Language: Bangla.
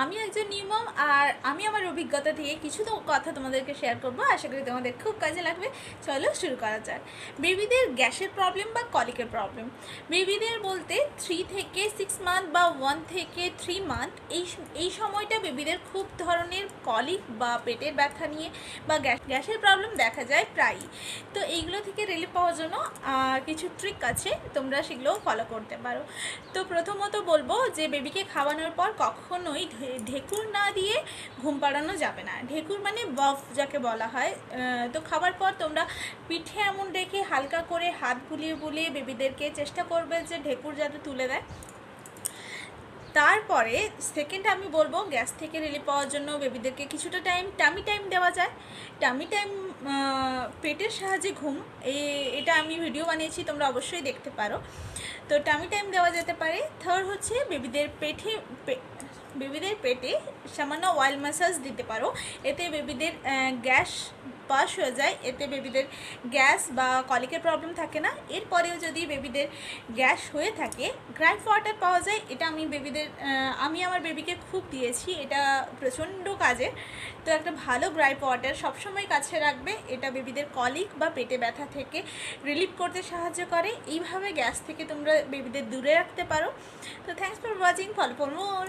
আমি একজন নিউ মম আর আমি আমার অভিজ্ঞতা থেকে কিছু তো কথা তোমাদেরকে শেয়ার করবো। আশা করি তোমাদের খুব কাজে লাগবে। চলো শুরু করা যাক। বেবিদের গ্যাসের প্রবলেম বা কলিকের প্রবলেম, বেবিদের বলতে 3 থেকে 6 মান্থ বা 1 থেকে 3 মান্থ এই সময়টা বেবিদের খুব ধরনের কলিক বা পেটের ব্যথা নিয়ে বা গ্যাসের প্রবলেম দেখা যায় প্রায়ই। তো এইগুলো থেকে রিলিফ পাওয়ার জন্য কিছু ট্রিক আছে, তোমরা সেগুলো ফলো করতে পারো। তো প্রথমত বলবো যে বেবিকে খাওয়ানোর পর কখনোই ঢেকুর না দিয়ে ঘুম পাড়ানো যাবে না। ঢেকুর মানে বফ যাকে বলা হয়। তো খাবার পর তোমরা পিঠে এমন রেখে হালকা করে হাত বুলিয়ে বুলিয়ে বেবিদেরকে চেষ্টা করবে যে ঢেকুর যাতে তুলে দেয়। তারপরে সেকেন্ড আমি বলবো গ্যাস থেকে রিলিফ পাওয়ার জন্য বেবিদেরকে কিছুটা টামি টাইম দেওয়া যায়। টামি টাইম পেটের সাহায্যে ঘুম, এটা আমি ভিডিও বানিয়েছি, তোমরা অবশ্যই দেখতে পারো। তো টামি টাইম দেওয়া যেতে পারে। থার্ড হচ্ছে বেবিদের পেটে সামান্য অয়েল ম্যাসাজ দিতে পারো। এতে বেবিদের গ্যাস পাস হয়ে যায়, এতে বেবিদের গ্যাস বা কলিকের প্রবলেম থাকে না। এরপরেও যদি বেবিদের গ্যাস হয়ে থাকে, গ্রাইপ ওয়াটার পাওয়া যায়, এটা আমি আমার বেবিকে খুব দিয়েছি, এটা প্রচণ্ড কাজের। তো একটা ভালো গ্রাইপ ওয়াটার সবসময় কাছে রাখবে, এটা বেবিদের কলিক বা পেটে ব্যথা থেকে রিলিফ করতে সাহায্য করে। এইভাবে গ্যাস থেকে তোমরা বেবিদের দূরে রাখতে পারো। তো thanks for watching, follow for more.